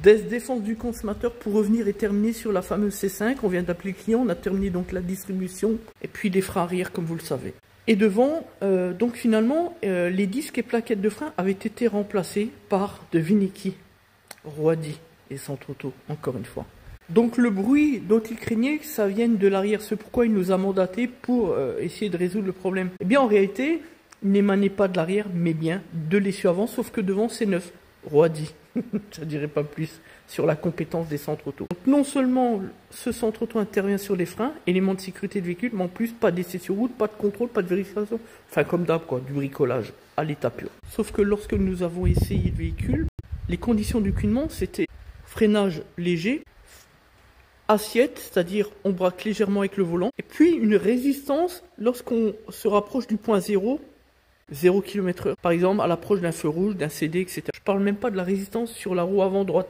défense du consommateur pour revenir et terminer sur la fameuse C5. On vient d'appeler le client, on a terminé donc la distribution et puis les freins arrière comme vous le savez. Et devant, donc finalement, les disques et plaquettes de frein avaient été remplacés par de Vinicki, Roidi et Centre-Auto, encore une fois. Donc le bruit dont il craignait que ça vienne de l'arrière, c'est pourquoi il nous a mandaté pour essayer de résoudre le problème. Eh bien en réalité, il n'émanait pas de l'arrière, mais bien de l'essieu avant, sauf que devant c'est neuf. Roidi, je ne dirais pas plus sur la compétence des centres auto. Donc non seulement ce centre auto intervient sur les freins, éléments de sécurité de véhicule, mais en plus pas d'essai sur route, pas de contrôle, pas de vérification. Enfin comme d'hab quoi, du bricolage à l'état pur. Sauf que lorsque nous avons essayé le véhicule, les conditions du cunement c'était freinage léger, assiette, c'est-à-dire on braque légèrement avec le volant, et puis une résistance lorsqu'on se rapproche du point 0 km/h. Par exemple, à l'approche d'un feu rouge, d'un CD, etc. Je parle même pas de la résistance sur la roue avant droite.